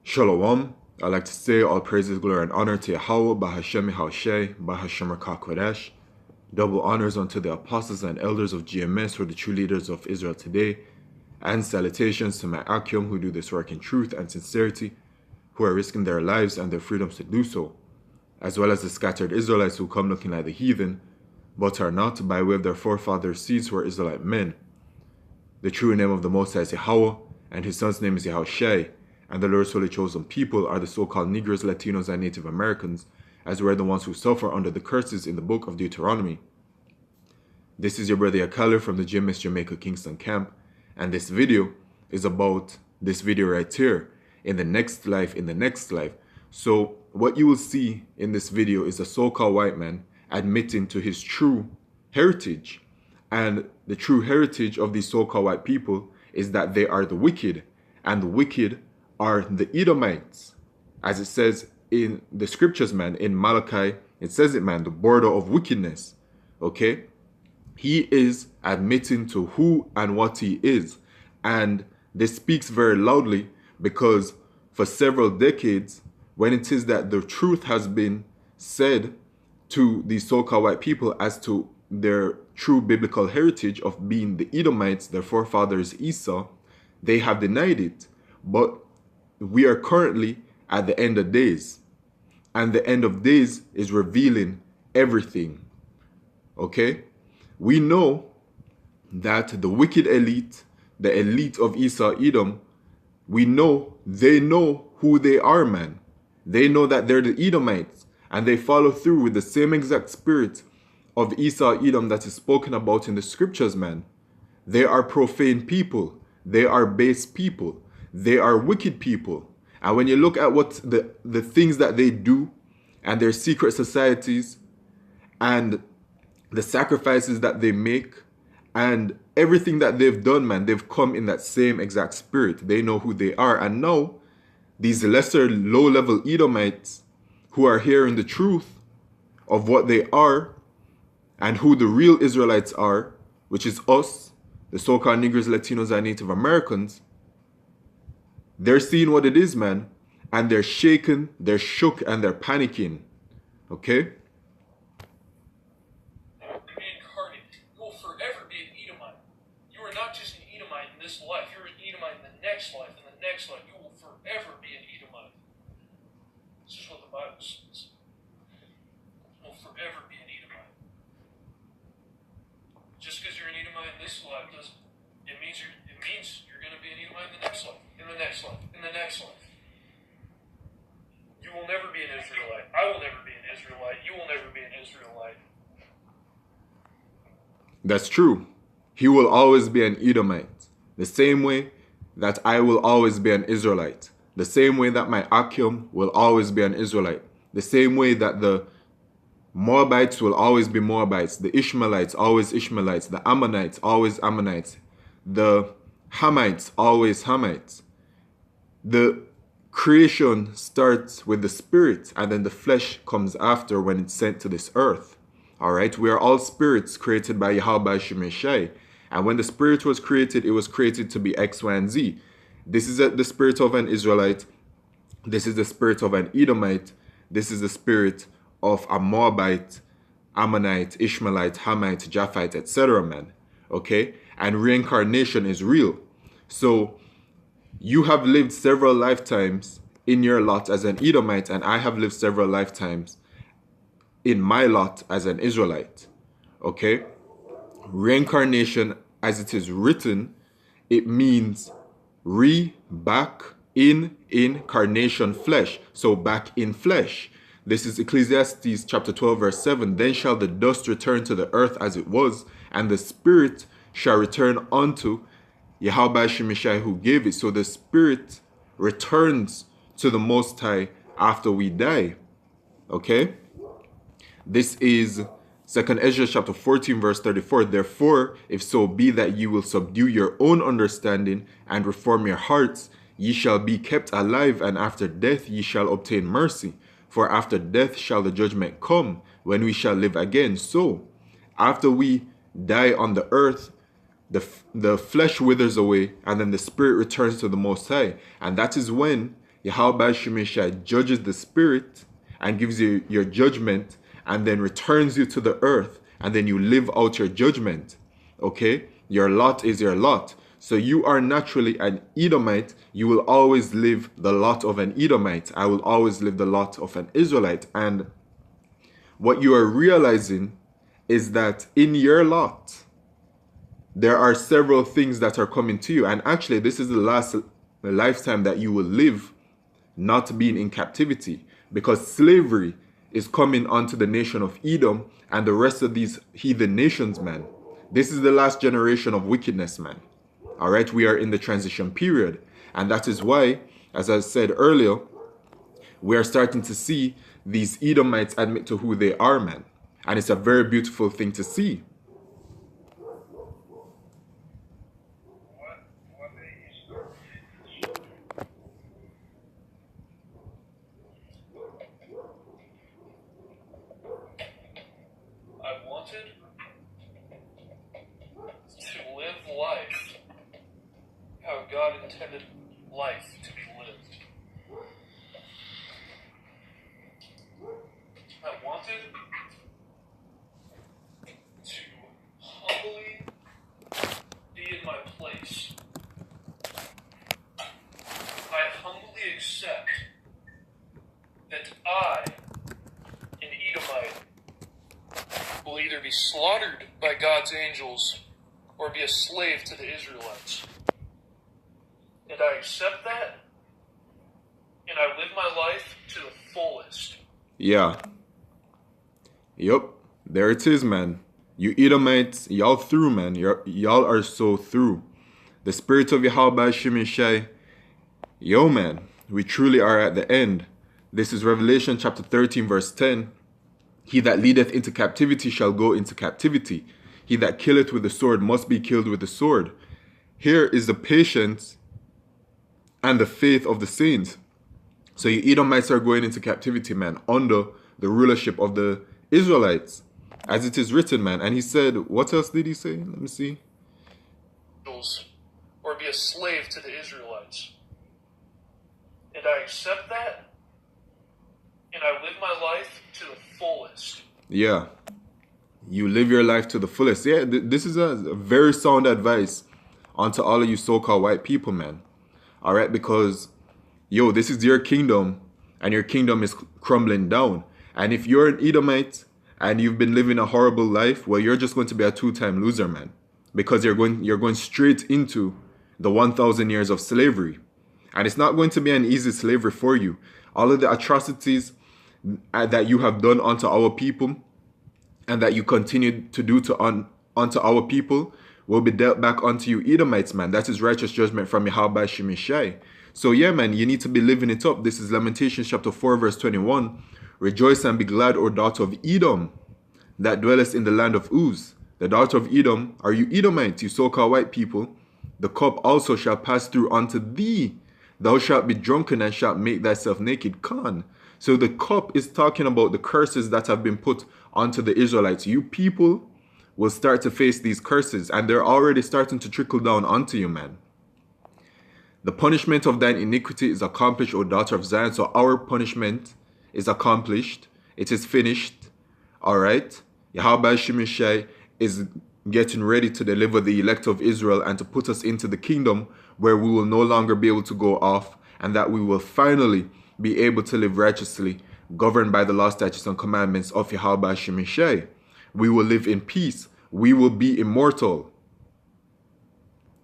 Shalom. I'd like to say all praises, glory, and honor to Yahweh, Bahashem Yahushai, Bahashem Kodesh. Double honors unto the apostles and elders of GMS, who are the true leaders of Israel today. And salutations to my Akim, who do this work in truth and sincerity, who are risking their lives and their freedoms to do so, as well as the scattered Israelites who come looking like the heathen, but are not, by way of their forefathers' seeds who are Israelite men. The true name of the Most High is Yahweh, and his son's name is Yahushai, and the Lord's holy chosen people are the so-called Negroes, Latinos, and Native Americans, as we're the ones who suffer under the curses in the book of Deuteronomy. This is your brother Yakale from the GMS Jamaica Kingston camp, and this video is about this video right here, in the next life. So what you will see in this video is a so-called white man admitting to his true heritage. And the true heritage of these so-called white people is that they are the wicked, and the wicked are the Edomites. As it says in the scriptures, man, in Malachi, it says it, man, the border of wickedness. Okay? He is admitting to who and what he is. And this speaks very loudly because for several decades, when it is that the truth has been said to these so-called white people as to their true biblical heritage of being the Edomites, their forefathers Esau, they have denied it. But we are currently at the end of days, and the end of days is revealing everything. Okay? We know that the wicked elite, the elite of Esau, Edom, we know they know who they are, man. They know that they're the Edomites, and they follow through with the same exact spirit of Esau, Edom that is spoken about in the scriptures, man. They are profane people. They are base people. They are wicked people. And when you look at what the things that they do and their secret societies and the sacrifices that they make and everything that they've done, man, they've come in that same exact spirit. They know who they are. And now these lesser low-level Edomites who are hearing the truth of what they are and who the real Israelites are, which is us, the so-called Negroes, Latinos, and Native Americans, they're seeing what it is, man, and they're shaken, they're shook, and they're panicking. Okay? Reincarnate. You will forever be an Edomite. You are not just an Edomite in this life, you're an Edomite in the next life, and the next life. You will forever be an Edomite. This is what the Bible says. You will forever be an Edomite. Just because you're an Edomite in this life doesn't, it means you're going to be an Edomite in the next life, in the next life, in the next life. You will never be an Israelite. I will never be an Israelite. You will never be an Israelite. That's true. He will always be an Edomite. The same way that I will always be an Israelite. The same way that my Akim will always be an Israelite. The same way that the Moabites will always be Moabites. The Ishmaelites, always Ishmaelites. The Ammonites, always Ammonites. The Hamites, always Hamites. The creation starts with the spirit, and then the flesh comes after when it's sent to this earth. All right, we are all spirits created by Yahweh Shemeshai. And when the spirit was created, it was created to be X, Y, and Z. This is the spirit of an Israelite. This is the spirit of an Edomite. This is the spirit of a Moabite, Ammonite, Ishmaelite, Hamite, Japhite, etc., man. Okay? And reincarnation is real. So you have lived several lifetimes in your lot as an Edomite, and I have lived several lifetimes in my lot as an Israelite. Okay? Reincarnation, as it is written, it means back in incarnation, flesh. So back in flesh. This is Ecclesiastes chapter 12 verse 7. Then shall the dust return to the earth as it was, and the spirit shall return unto Yahweh Shemeshai who gave it. So the spirit returns to the Most High after we die. Okay? This is 2 Ezra chapter 14 verse 34. Therefore, if so be that ye will subdue your own understanding and reform your hearts, ye shall be kept alive, and after death ye shall obtain mercy. For after death shall the judgment come, when we shall live again. So, after we die on the earth, the flesh withers away, and then the spirit returns to the Most High. And that is when Yahweh Shemeshai judges the spirit and gives you your judgment and then returns you to the earth, and then you live out your judgment. Okay? Your lot is your lot. So you are naturally an Edomite. You will always live the lot of an Edomite. I will always live the lot of an Israelite. And what you are realizing is that in your lot, there are several things that are coming to you. And actually, this is the last lifetime that you will live not being in captivity, because slavery is coming onto the nation of Edom and the rest of these heathen nations, man. This is the last generation of wickedness, man. All right, we are in the transition period. And that is why, as I said earlier, we are starting to see these Edomites admit to who they are, man. And it's a very beautiful thing to see. I wanted to live life how God intended life to be lived. I wanted to humbly be in my place. I humbly accept that I, an Edomite, will either be slaughtered by God's angels or be a slave to the Israelites. And I accept that, and I live my life to the fullest. Yeah. Yup. There it is, man. You Edomites, y'all through, man. Y'all are so through. The spirit of Yahweh Shemeshai. Yo, man. We truly are at the end. This is Revelation chapter 13, verse 10. He that leadeth into captivity shall go into captivity. He that killeth with the sword must be killed with the sword. Here is the patience and the faith of the saints. So you Edomites are going into captivity, man, under the rulership of the Israelites, as it is written, man. And he said, what else did he say? Let me see. Or be a slave to the Israelites. And I accept that, and I live my life to the fullest. Yeah. You live your life to the fullest. Yeah, this is a very sound advice onto all of you so-called white people, man. All right, because, yo, this is your kingdom, and your kingdom is crumbling down. And if you're an Edomite and you've been living a horrible life, well, you're just going to be a two-time loser, man, because you're going straight into the 1,000 years of slavery, and it's not going to be an easy slavery for you. All of the atrocities that you have done unto our people, and that you continue to do unto our people, will be dealt back unto you Edomites, man. That is righteous judgment from Yahweh Shemeshai. So yeah, man, you need to be living it up. This is Lamentations chapter 4, verse 21. Rejoice and be glad, O daughter of Edom, that dwellest in the land of Uz. The daughter of Edom, are you Edomites, you so-called white people? The cup also shall pass through unto thee. Thou shalt be drunken and shalt make thyself naked. Khan. So the cup is talking about the curses that have been put onto the Israelites. You people will start to face these curses, and they're already starting to trickle down onto you, man. The punishment of thine iniquity is accomplished, O daughter of Zion. So our punishment is accomplished. It is finished. All right. Yahweh Shemeshai is getting ready to deliver the elect of Israel and to put us into the kingdom where we will no longer be able to go off, and that we will finally be able to live righteously, governed by the law, statutes, and commandments of Yahweh Shemeshai. We will live in peace. We will be immortal.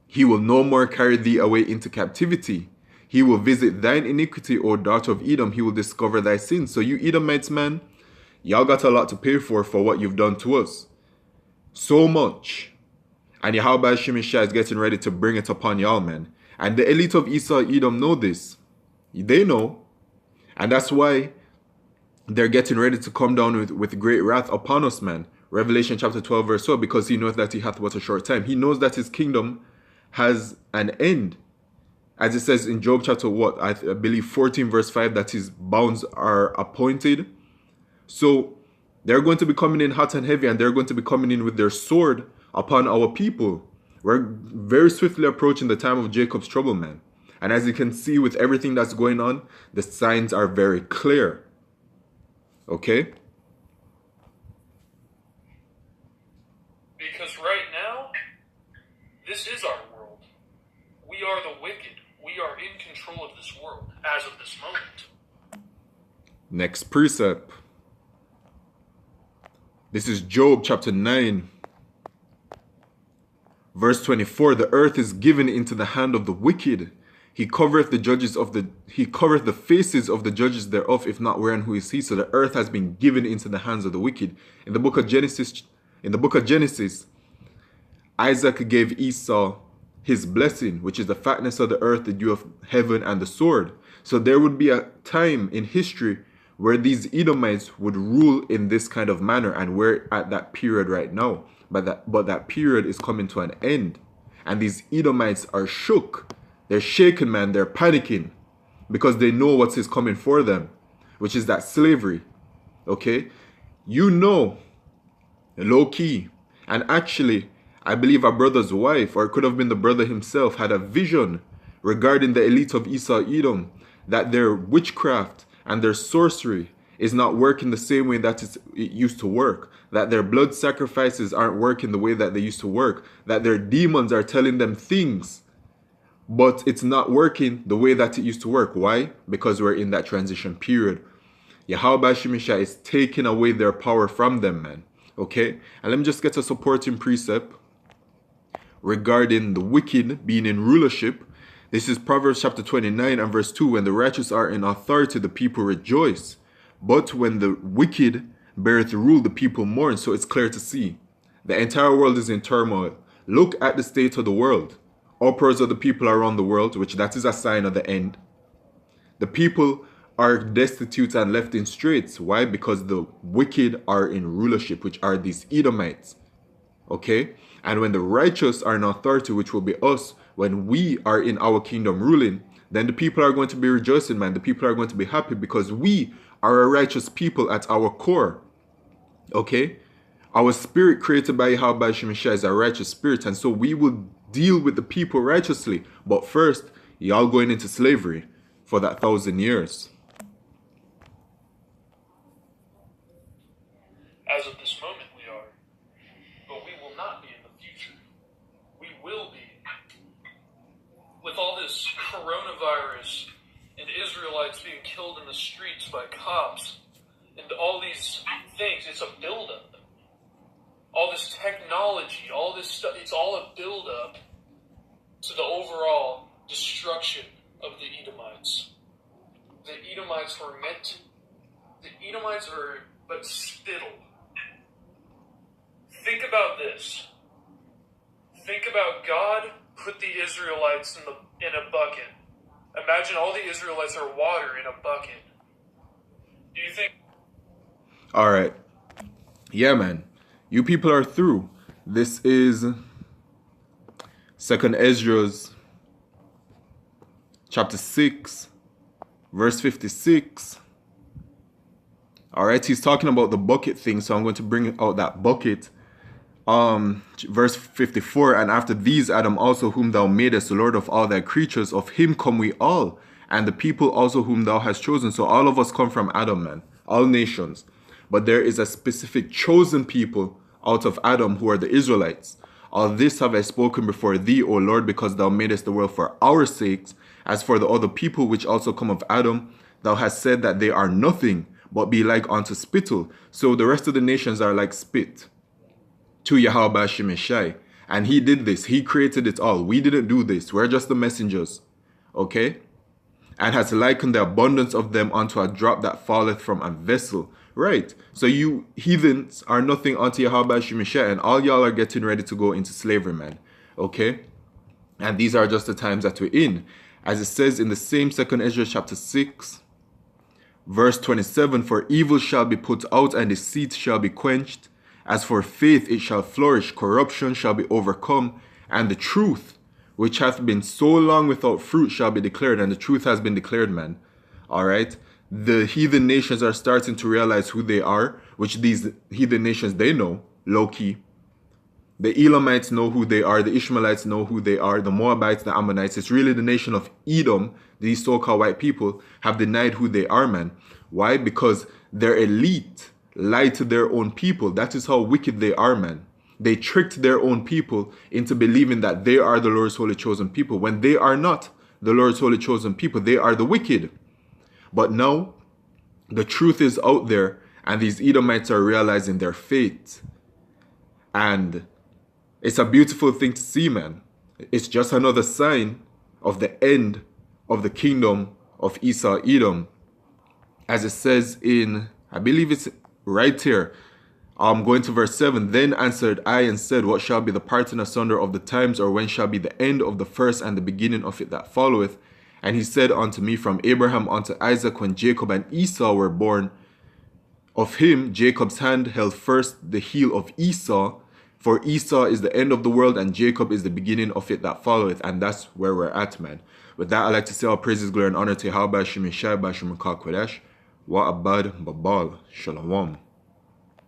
He will no more carry thee away into captivity. He will visit thine iniquity, O daughter of Edom. He will discover thy sins. So you Edomites, man, y'all got a lot to pay for what you've done to us. So much. And Yahweh Shemeshai is getting ready to bring it upon y'all, man. And the elite of Esau, Edom know this. They know. And that's why they're getting ready to come down with great wrath upon us, man. Revelation chapter 12, verse 12, because he knoweth that he hath but a short time. He knows that his kingdom has an end. As it says in Job chapter, I believe 14, verse 5, that his bounds are appointed. So they're going to be coming in hot and heavy, and they're going to be coming in with their sword upon our people. We're very swiftly approaching the time of Jacob's trouble, man. And as you can see with everything that's going on, the signs are very clear. Okay? Because right now, this is our world. We are the wicked. We are in control of this world as of this moment. Next precept. This is Job chapter 9. Verse 24, the earth is given into the hand of the wicked. He covereth the faces of the judges thereof, if not wherein who is he. So the earth has been given into the hands of the wicked. In the book of Genesis, Isaac gave Esau his blessing, which is the fatness of the earth, the dew of heaven, and the sword. So there would be a time in history where these Edomites would rule in this kind of manner, and we're at that period right now. But that period is coming to an end. And these Edomites are shook. They're shaken, man. They're panicking because they know what is coming for them, which is that slavery. Okay? You know, low key. And actually, I believe our brother's wife, or it could have been the brother himself, had a vision regarding the elite of Esau Edom, that their witchcraft and their sorcery is not working the same way that it used to work, that their blood sacrifices aren't working the way that they used to work, that their demons are telling them things, but it's not working the way that it used to work. Why? Because we're in that transition period. Yahweh Shemisha is taking away their power from them, man. Okay? And let me just get a supporting precept regarding the wicked being in rulership. This is Proverbs chapter 29 and verse 2. When the righteous are in authority, the people rejoice. But when the wicked beareth rule, the people mourn. So it's clear to see. The entire world is in turmoil. Look at the state of the world. Uproars of the people around the world, which that is a sign of the end. The people are destitute and left in straits. Why? Because the wicked are in rulership, which are these Edomites. Okay? And when the righteous are in authority, which will be us, when we are in our kingdom ruling, then the people are going to be rejoicing, man. The people are going to be happy because we are a righteous people at our core. Okay? Our spirit created by Yahweh Shemisha is a righteous spirit, and so we will deal with the people righteously. But first, y'all going into slavery for that 1,000 years. As of this moment, we are. But we will not be in the future. We will be. With all this coronavirus and Israelites being killed in the streets by cops and all these things, it's a buildup. All this technology, all this stuff, it's all a buildup to the overall destruction of the Edomites. The Edomites are but spittle. Think about this. Think about God put the Israelites in a bucket. Imagine all the Israelites are water in a bucket. Do you think? All right. Yeah, man. You people are through. This is 2nd Ezra's chapter 6, verse 56. All right, he's talking about the bucket thing, so I'm going to bring out that bucket. Verse 54, and after these Adam also, whom thou madest the Lord of all thy creatures, of him come we all, and the people also whom thou hast chosen. So all of us come from Adam, man, all nations. But there is a specific chosen people out of Adam who are the Israelites. All this have I spoken before thee, O Lord, because thou madest the world for our sakes. As for the other people which also come of Adam, thou hast said that they are nothing, but be like unto spittle. So the rest of the nations are like spit to Yahweh Shemeshai. And he did this. He created it all. We didn't do this. We're just the messengers. Okay? And has likened the abundance of them unto a drop that falleth from a vessel. Right. So you heathens are nothing unto Yahweh Shemeshai, and all y'all are getting ready to go into slavery, man. Okay? And these are just the times that we're in. As it says in the same 2nd Ezra chapter 6, verse 27, for evil shall be put out, and deceit shall be quenched. As for faith, it shall flourish. Corruption shall be overcome. And the truth, which hath been so long without fruit, shall be declared. And the truth has been declared, man. All right? The heathen nations are starting to realize who they are, which these heathen nations, they know, low-key. The Edomites know who they are. The Ishmaelites know who they are. The Moabites, the Ammonites. It's really the nation of Edom. These so-called white people have denied who they are, man. Why? Because their elite lied to their own people. That is how wicked they are, man. They tricked their own people into believing that they are the Lord's holy chosen people when they are not the Lord's holy chosen people. They are the wicked. But now, the truth is out there, and these Edomites are realizing their fate. And it's a beautiful thing to see, man. It's just another sign of the end of the kingdom of Esau, Edom. As it says in, I believe it's right here, going to verse 7. Then answered I and said, what shall be the parting asunder of the times, or when shall be the end of the first and the beginning of it that followeth? And he said unto me, from Abraham unto Isaac, when Jacob and Esau were born. Of him Jacob's hand held first the heel of Esau, for Esau is the end of the world, and Jacob is the beginning of it that followeth. And that's where we're at, man. With that, I'd like to say all praises, glory, and honor to Yahweh, Shem Yeshai, Bashem Kodesh, Wa Abad Babal, Shalom.